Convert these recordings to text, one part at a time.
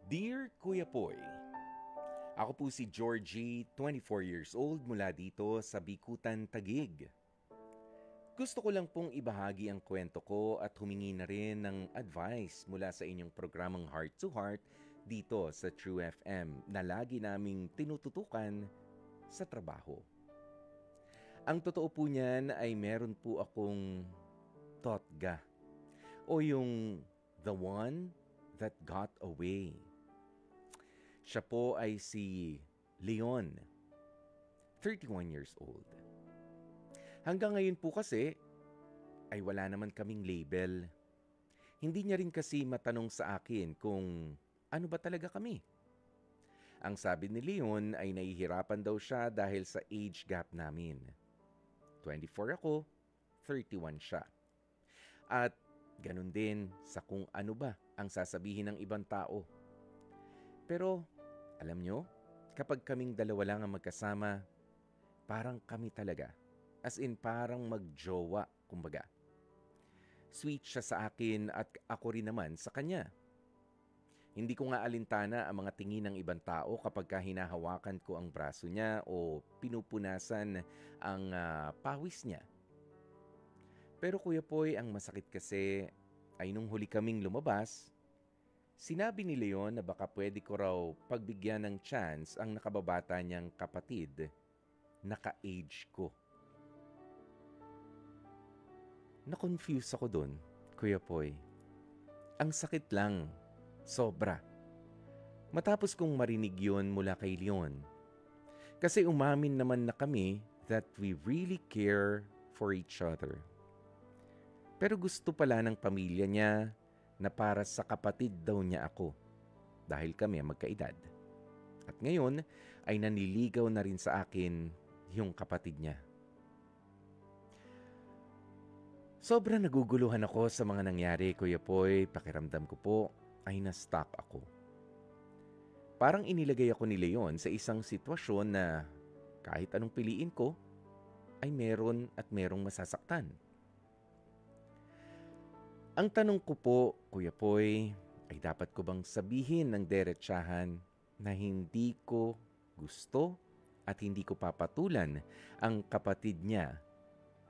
Dear Kuya Poy, ako po si Georgie, 24 years old mula dito sa Bikutan, Taguig. Gusto ko lang pong ibahagi ang kwento ko at humingi na rin ng advice mula sa inyong programang Heart to Heart dito sa True FM na lagi naming tinututukan sa trabaho. Ang totoo po niyan ay meron po akong totga o yung the one that got away. Siya po ay si Leon, 31 years old. Hanggang ngayon po kasi ay wala naman kaming label. Hindi niya rin kasi matanong sa akin kung ano ba talaga kami. Ang sabi ni Leon ay nahihirapan daw siya dahil sa age gap namin. 24 ako, 31 siya. At ganun din sa kung ano ba ang sasabihin ng ibang tao. Pero alam nyo, kapag kaming dalawa lang ang magkasama, parang kami talaga. As in parang magjowa, kumbaga. Sweet siya sa akin at ako rin naman sa kanya. Hindi ko nga alintana ang mga tingin ng ibang tao kapag hinahawakan ko ang braso niya o pinupunasan ang pawis niya. Pero Kuya Poy, ang masakit kasi ay nung huli kaming lumabas, sinabi ni Leon na baka pwede ko raw pagbigyan ng chance ang nakababata niyang kapatid, naka-age ko. Na-confuse ako dun, Kuya Poy. Ang sakit lang, sobra. Matapos kong marinig yun mula kay Leon. Kasi umamin naman na kami that we really care for each other. Pero gusto pala ng pamilya niya na para sa kapatid daw niya ako dahil kami magkaedad. At ngayon ay naniligaw na rin sa akin yung kapatid niya. Sobrang naguguluhan ako sa mga nangyari, Kuya Poy. Pakiramdam ko po ay na-stuck ako. Parang inilagay ako ni Leon sa isang sitwasyon na kahit anong piliin ko ay meron at merong masasaktan. Ang tanong ko po, Kuya Poy, ay dapat ko bang sabihin ng diretsahan na hindi ko gusto at hindi ko papatulan ang kapatid niya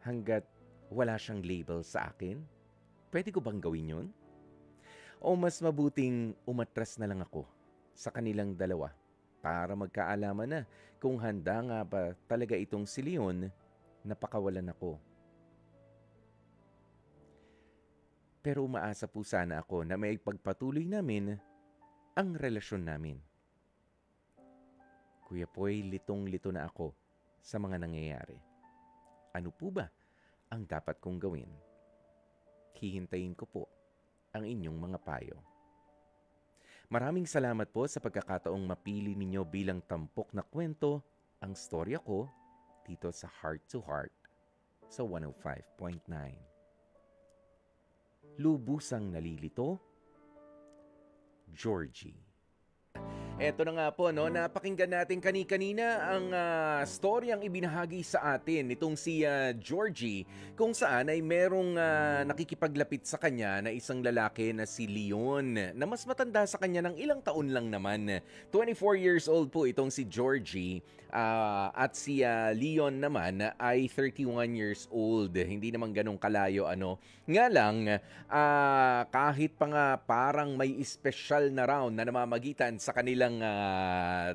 hanggat wala siyang label sa akin? Pwede ko bang gawin yun? O mas mabuting umatras na lang ako sa kanilang dalawa para magkaalaman na kung handa nga ba talaga itong si Leon na pakawalan ako? Pero umaasa po sana ako na may pagpatuloy namin ang relasyon namin. Kuya Poy, litong-lito na ako sa mga nangyayari. Ano po ba ang dapat kong gawin? Hihintayin ko po ang inyong mga payo. Maraming salamat po sa pagkakataong mapili ninyo bilang tampok na kwento ang storya ko dito sa Heart to Heart sa 105.9. Lubusang nalilito, Georgie. Eto na nga po, no? Napakinggan natin kani-kanina ang storyang ibinahagi sa atin nitong si Georgie, kung saan ay merong nakikipaglapit sa kanya na isang lalaki na si Leon na mas matanda sa kanya ng ilang taon lang naman. 24 years old po itong si Georgie at si Leon naman ay 31 years old. Hindi naman ganun kalayo, ano. Nga lang, kahit pa nga parang may special na round na namamagitan sa kanilang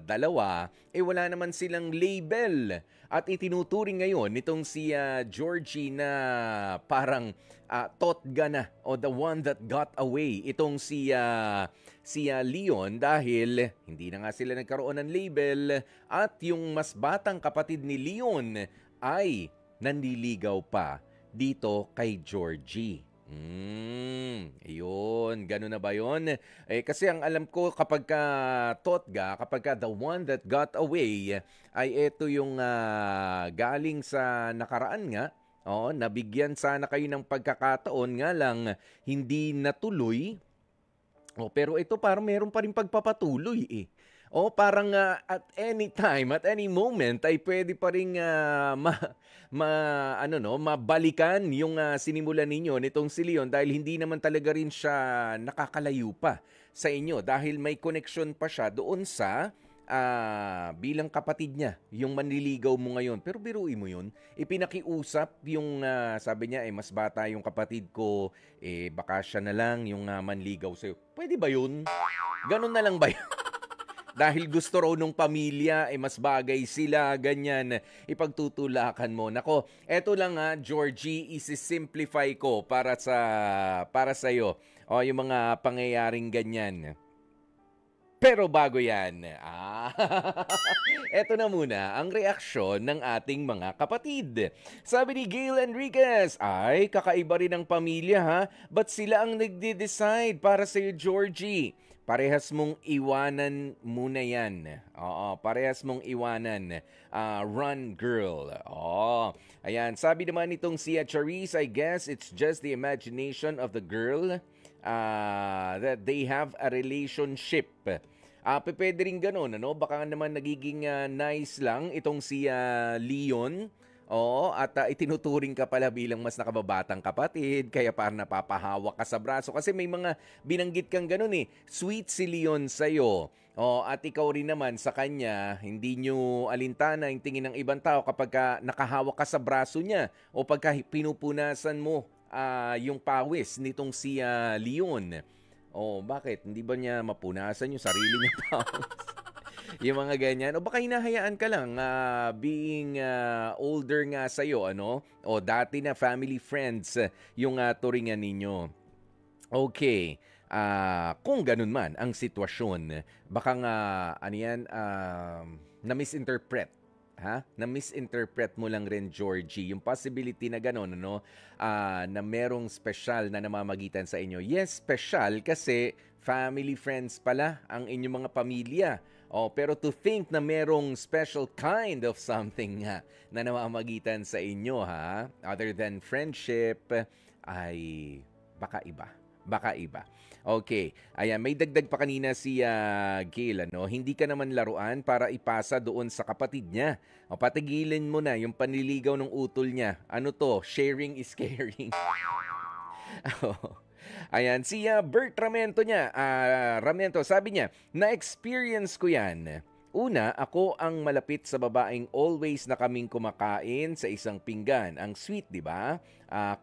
dalawa, wala naman silang label. At itinuturing ngayon nitong si Georgie na parang totga na o the one that got away. Itong si Leon dahil hindi na nga sila nagkaroon ng label at yung mas batang kapatid ni Leon ay nanliligaw pa dito kay Georgie. Ayun, gano'n na ba yun? Kasi ang alam ko kapag totga, kapag the one that got away, ay ito yung galing sa nakaraan nga. Nabigyan sana kayo ng pagkakataon, nga lang hindi natuloy. Pero ito parang meron pa rin pagpapatuloy eh. Parang at any time, at any moment ay pwede pa ring mabalikan yung sinimulan ninyo nitong si Leon dahil hindi naman talaga rin siya nakakalayo pa sa inyo dahil may connection pa siya doon sa bilang kapatid niya, yung manliligaw mo ngayon. Pero biruin mo yun, ipinakiusap yung sabi niya, mas bata yung kapatid ko, baka siya na lang yung manligaw sa'yo. Pwede ba yun? Ganun na lang ba yun? Dahil gusto raw nung pamilya, mas bagay sila, ganyan, ipagtutulakan mo. Nako, eto lang Georgie, isi-simplify ko para sa'yo. O, yung mga pangyayaring ganyan. Pero bago yan, eto na muna ang reaksyon ng ating mga kapatid. Sabi ni Gail Enriquez, ay kakaiba rin ang pamilya ha, ba't sila ang nagde-decide para sa'yo Georgie? Parehas mong iwanan muna yan. Oo, parehas mong iwanan. Run, girl. Oo. Ayan, sabi naman nitong si Charisse, I guess it's just the imagination of the girl that they have a relationship. Pwede rin ganun, ano? Baka naman nagiging nice lang itong si Leon. Oo, at itinuturing ka pala bilang mas nakababatang kapatid, kaya parang napapahawak ka sa braso. Kasi may mga binanggit kang ganun Sweet si Leon sa'yo. At ikaw rin naman sa kanya, hindi nyo alintana yung tingin ng ibang tao kapag nakahawak ka sa braso niya o pagka pinupunasan mo yung pawis nitong si Leon. Bakit? Hindi ba niya mapunasan yung sarili niya pawis? Yung mga ganyan. O baka hinahayaan ka lang being older nga sa'yo, ano? O dati na family friends yung turingan ninyo. Okay. Kung ganun man ang sitwasyon, baka nga, na-misinterpret. Na-misinterpret mo lang rin, Georgie, yung possibility na gano'n, ano? Na merong special na namamagitan sa inyo. Yes, special kasi family friends pala ang inyong mga pamilya. Pero to think na merong special kind of something na namamagitan sa inyo, other than friendship, ay baka iba. Baka iba. Okay. Ayan, may dagdag pa kanina si Gail, ano? Hindi ka naman laruan para ipasa doon sa kapatid niya. Patigilin mo na yung panliligaw ng utol niya. Ano to? Sharing is caring. Ayan, si Bert Ramento niya, Ramento, sabi niya, na-experience ko yan. Una, ako ang malapit sa babaeng always na kaming kumakain sa isang pinggan. Ang sweet, di ba?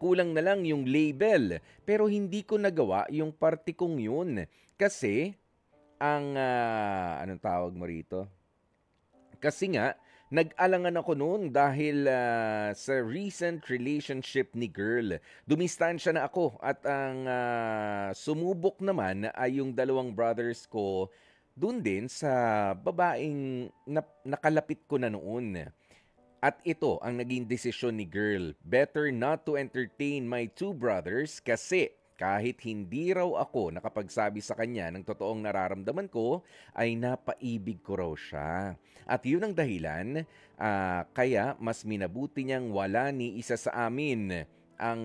Kulang na lang yung label. Pero hindi ko nagawa yung parte kong yun. Kasi, anong tawag mo rito? Kasi nga, nag-alangan ako noon dahil sa recent relationship ni girl. Dumistansya na ako at ang sumubok naman ay yung dalawang brothers ko doon din sa babaeng nakalapit ko na noon. At ito ang naging desisyon ni girl. Better not to entertain my two brothers kasi kahit hindi raw ako nakapagsabi sa kanya ng totoong nararamdaman ko, ay napaibig ko raw siya. At yun ang dahilan, kaya mas minabuti niyang wala ni isa sa amin ang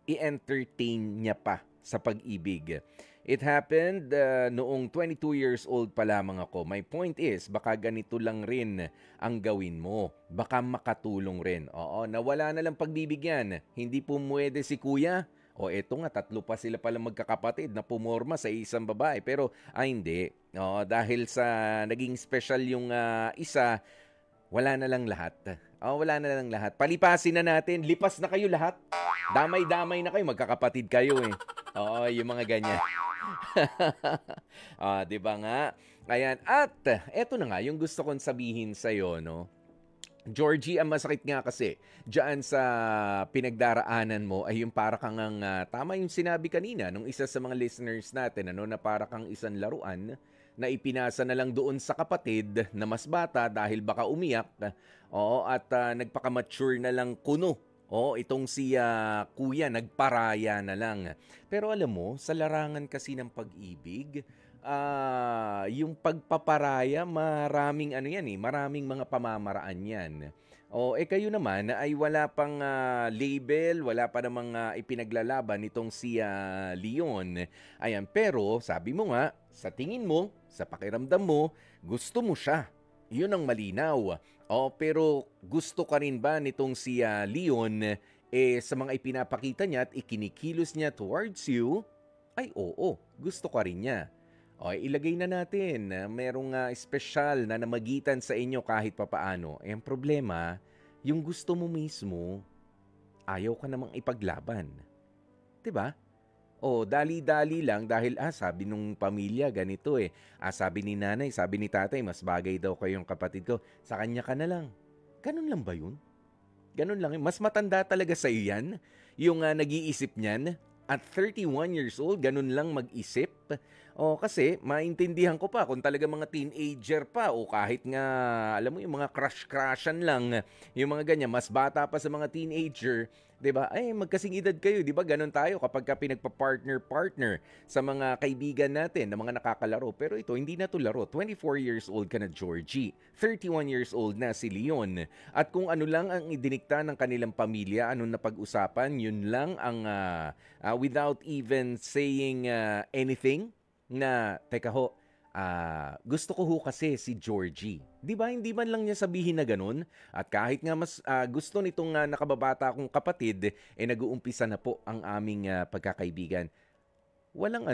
i-entertain niya pa sa pag-ibig. It happened noong 22 years old pa lamang ako. My point is, baka ganito lang rin ang gawin mo. Baka makatulong rin. Oo, nawala na lang pagbibigyan. Hindi pumwede si kuya. Eto nga, 3 pa sila pala magkakapatid na pumorma sa isang babae. Pero, hindi. Dahil sa naging special yung isa, wala na lang lahat. Wala na lang lahat. Palipasin na natin. Lipas na kayo lahat. Damay-damay na kayo. Magkakapatid kayo yung mga ganyan. Diba nga? Ayan. At, eto na nga, yung gusto kong sabihin sa'yo, no? Georgie, ang masakit nga kasi diyan sa pinagdaraanan mo ay yung para kang tama yung sinabi kanina nung isa sa mga listeners natin, ano, na para kang isang laruan na ipinasa na lang doon sa kapatid na mas bata dahil baka umiyak. At nagpaka-mature na lang kuno. Itong si kuya nagparaya na lang. Pero alam mo, sa larangan kasi ng pag-ibig, yung pagpaparaya, maraming maraming mga pamamaraan yan. Kayo naman ay wala pang label, wala pa namang ipinaglalaban nitong si Leon. Ayan, pero sabi mo nga, sa tingin mo, sa pakiramdam mo, gusto mo siya. Yun ang malinaw. Pero gusto ka rin ba nitong si Leon sa mga ipinapakita niya at ikinikilos niya towards you? Ay oo, gusto ka rin niya. O ilagay na natin na merong espesyal na namagitan sa inyo kahit papaano. Eh ang problema, yung gusto mo mismo, ayaw ka namang ipaglaban. 'Di ba? O dali-dali lang dahil sabi nung pamilya ganito eh. Sabi ni nanay, sabi ni tatay, mas bagay daw kayong kapatid ko. Sa kanya ka na lang. Ganun lang ba yun? Ganun lang yun. Mas matanda talaga sa yan. Yung nag-iisip niyan. At 31 years old, ganun lang mag-isip. O kasi, maintindihan ko pa kung talaga mga teenager pa o kahit nga, alam mo, yung mga crush-crushan lang, yung mga ganyan, mas bata pa sa mga teenager, 'di ba? Ay, magkasing edad kayo, 'di ba? Ganun tayo kapag ka pinagpa-partner sa mga kaibigan natin, na mga nakakalaro. Pero ito, hindi na to laro. 24 years old ka na, Georgie. 31 years old na si Leon. At kung ano lang ang idinikta ng kanilang pamilya, anong napag-usapan, yun lang ang without even saying anything na, teka ho, gusto ko ho kasi si Georgie. Di ba, hindi man lang niya sabihin na ganun? At kahit nga mas gusto nitong nakababata kong kapatid, nag-uumpisa na po ang aming pagkakaibigan. Walang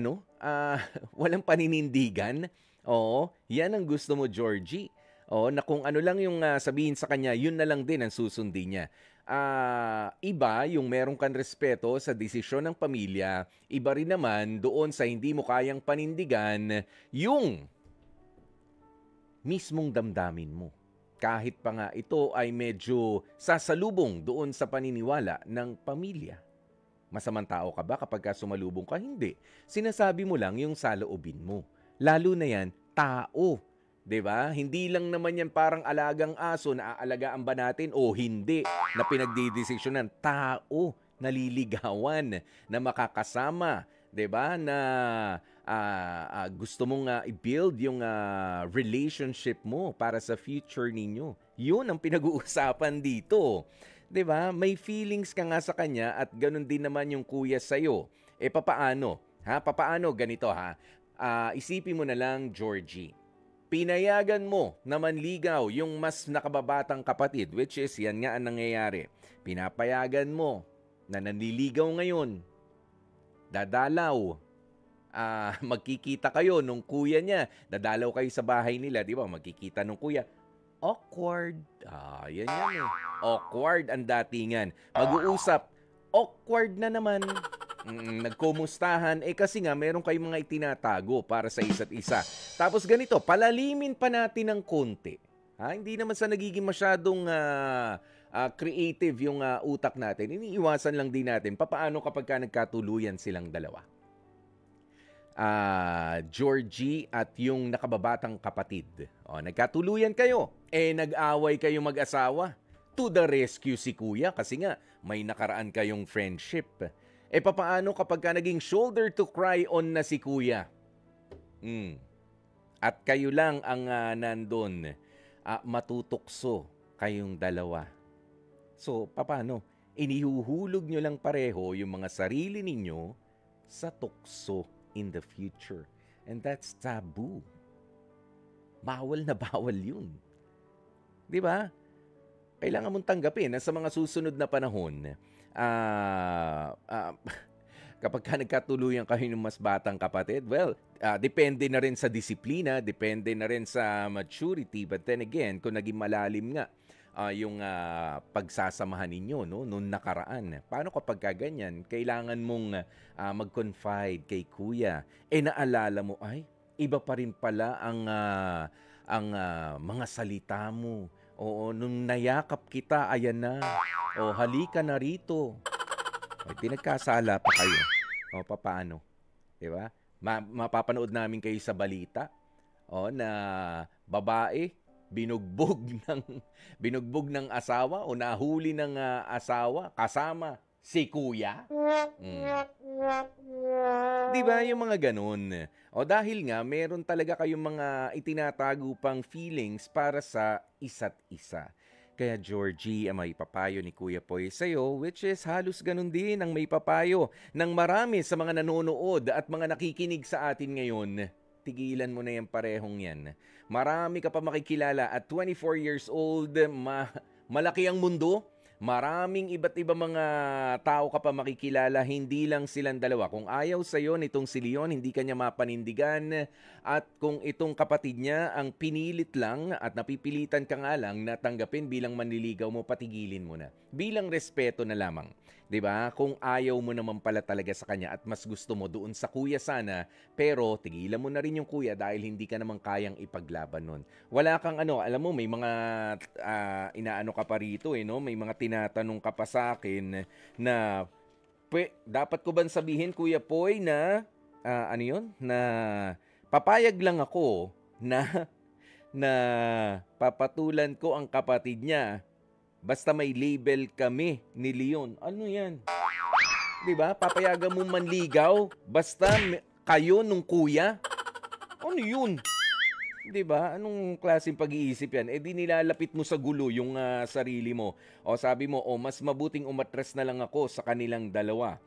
walang paninindigan. Oo, yan ang gusto mo, Georgie. Oo, na kung ano lang yung sabihin sa kanya, yun na lang din ang susundin niya. Iba yung meron kang respeto sa desisyon ng pamilya, iba rin naman doon sa hindi mo kayang panindigan yung mismong damdamin mo. Kahit pa nga ito ay medyo sasalubong doon sa paniniwala ng pamilya. Masamang tao ka ba kapag sumalubong ka? Hindi. Sinasabi mo lang yung saloobin mo. Lalo na yan, tao. 'Di ba? Hindi lang naman yan parang alagang aso na aalagaan ba natin o hindi na pinagdidesisyonan. Tao, naliligawan, na makakasama, 'di ba? Na gusto mong i-build yung relationship mo para sa future ninyo. Yun ang pinag-uusapan dito. 'Di ba? May feelings ka nga sa kanya at ganun din naman yung kuya sa'yo. Papaano? Papaano ganito isipin mo na lang, Georgie. Pinayagan mo na manligaw yung mas nakababatang kapatid, which is yan nga ang nangyayari. Pinapayagan mo na nanliligaw ngayon, dadalaw, magkikita kayo nung kuya niya, dadalaw kayo sa bahay nila, di ba? Magkikita nung kuya. Awkward. Yan eh. Awkward ang datingan. Mag-uusap. Awkward na naman. Nagkumustahan, kasi nga meron kayong mga itinatago para sa isa't isa. Tapos ganito, palalimin pa natin ng konti. Hindi naman sa nagiging masyadong creative yung utak natin. Iniiwasan lang din natin, papaano kapag ka nagkatuluyan silang dalawa? Georgie at yung nakababatang kapatid. Nagkatuluyan kayo. Nag-away kayo mag-asawa. To the rescue si kuya kasi nga may nakaraan kayong friendship. Papaano kapag ka naging shoulder to cry on na si kuya? At kayo lang ang nandun. Matutukso kayong dalawa. So, papaano? Inihuhulog nyo lang pareho yung mga sarili ninyo sa tukso in the future. And that's taboo. Bawal na bawal yun. Di ba? Kailangan mong tanggapin na sa mga susunod na panahon, kapag ka nagkatuluyan kayo ng mas batang kapatid, well, depende na rin sa disiplina, depende na rin sa maturity, but then again, kung naging malalim nga yung pagsasamahan ninyo noong nakaraan. Paano kapag ganyan, kailangan mong mag-confide kay kuya, naalala mo, ay, iba pa rin pala ang mga salita mo. Oo, nung nayakap kita, ayan na. Halika na rito. Pinagkasala pa kayo. Papaano? Diba? Mapapanood namin kayo sa balita. Na babae, binugbog ng asawa o nahuli ng asawa kasama si kuya. Diba? Yung mga ganun. Dahil nga, meron talaga kayong mga itinatago pang feelings para sa isa't isa. Kaya Georgie, ang may papayo ni Kuya Poy sa'yo, which is halos ganun din ang may papayo ng marami sa mga nanonood at mga nakikinig sa atin ngayon. Tigilan mo na yung parehong yan. Marami ka pa makikilala at 24 years old, malaki ang mundo, Maraming iba't iba mga tao ka pa makikilala, hindi lang silang dalawa. Kung ayaw sa'yo nitong si Leon, hindi ka niya mapanindigan. At kung itong kapatid niya ang pinilit lang at napipilitan ka nga lang na tanggapin bilang manliligaw mo, patigilin mo na. Bilang respeto na lamang. 'Di ba? Kung ayaw mo naman pala talaga sa kanya at mas gusto mo doon sa kuya sana, pero tigilan mo na rin yung kuya dahil hindi ka naman kayang ipaglaban nun. Wala kang alam mo, may mga inaano ka pa rito no? May mga tinatanong ka pa sa akin na dapat ko bang sabihin, Kuya Poy, na na papayag lang ako na papatulan ko ang kapatid niya. Basta may label kami ni Leon. Ano yan? Diba? Papayagan mo manligaw. Basta kayo nung kuya. Ano yun? Diba? Anong klaseng pag-iisip yan? Di nilalapit mo sa gulo yung sarili mo. O sabi mo, mas mabuting umatras na lang ako sa kanilang dalawa.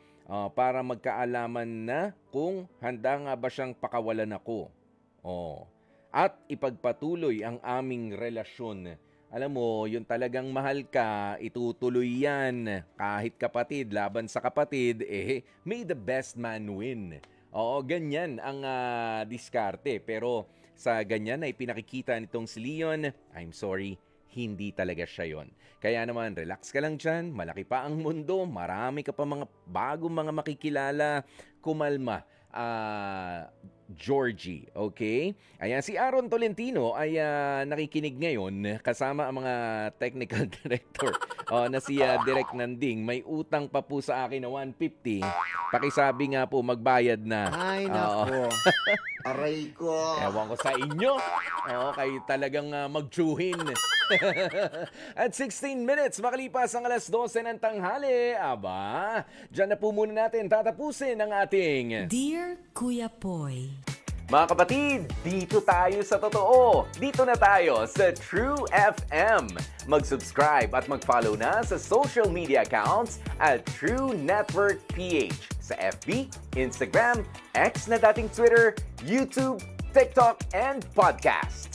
Para magkaalaman na kung handa nga ba siyang pakawalan ako. At ipagpatuloy ang aming relasyon. Alam mo, yung talagang mahal ka, itutuloy yan. Kahit kapatid, laban sa kapatid, may the best man win. Ganyan ang diskarte. Pero sa ganyan ay pinakikita nitong si Leon, I'm sorry, hindi talaga siya yon. Kaya naman, relax ka lang dyan. Malaki pa ang mundo. Marami ka pa mga bagong mga makikilala. Kumalma. Georgie, okay? Ayan, si Aaron Tolentino ay nakikinig ngayon kasama ang mga technical director na si Direk Nanding. May utang pa po sa akin na 150. Pakisabi nga po, magbayad na. Ay, nako. Aray ko. Ewan ko sa inyo. Kayo talagang magtsuhin. At 16 minutes, makalipas ang alas 12 ng tanghali. Aba, dyan na po muna natin tatapusin ang ating Dear Kuya Poy. Mga kapatid, dito tayo sa totoo. Dito na tayo sa True FM. Mag-subscribe at mag-follow na sa social media accounts at True Network PH sa FB, Instagram, X na dating Twitter, YouTube, TikTok, and podcasts.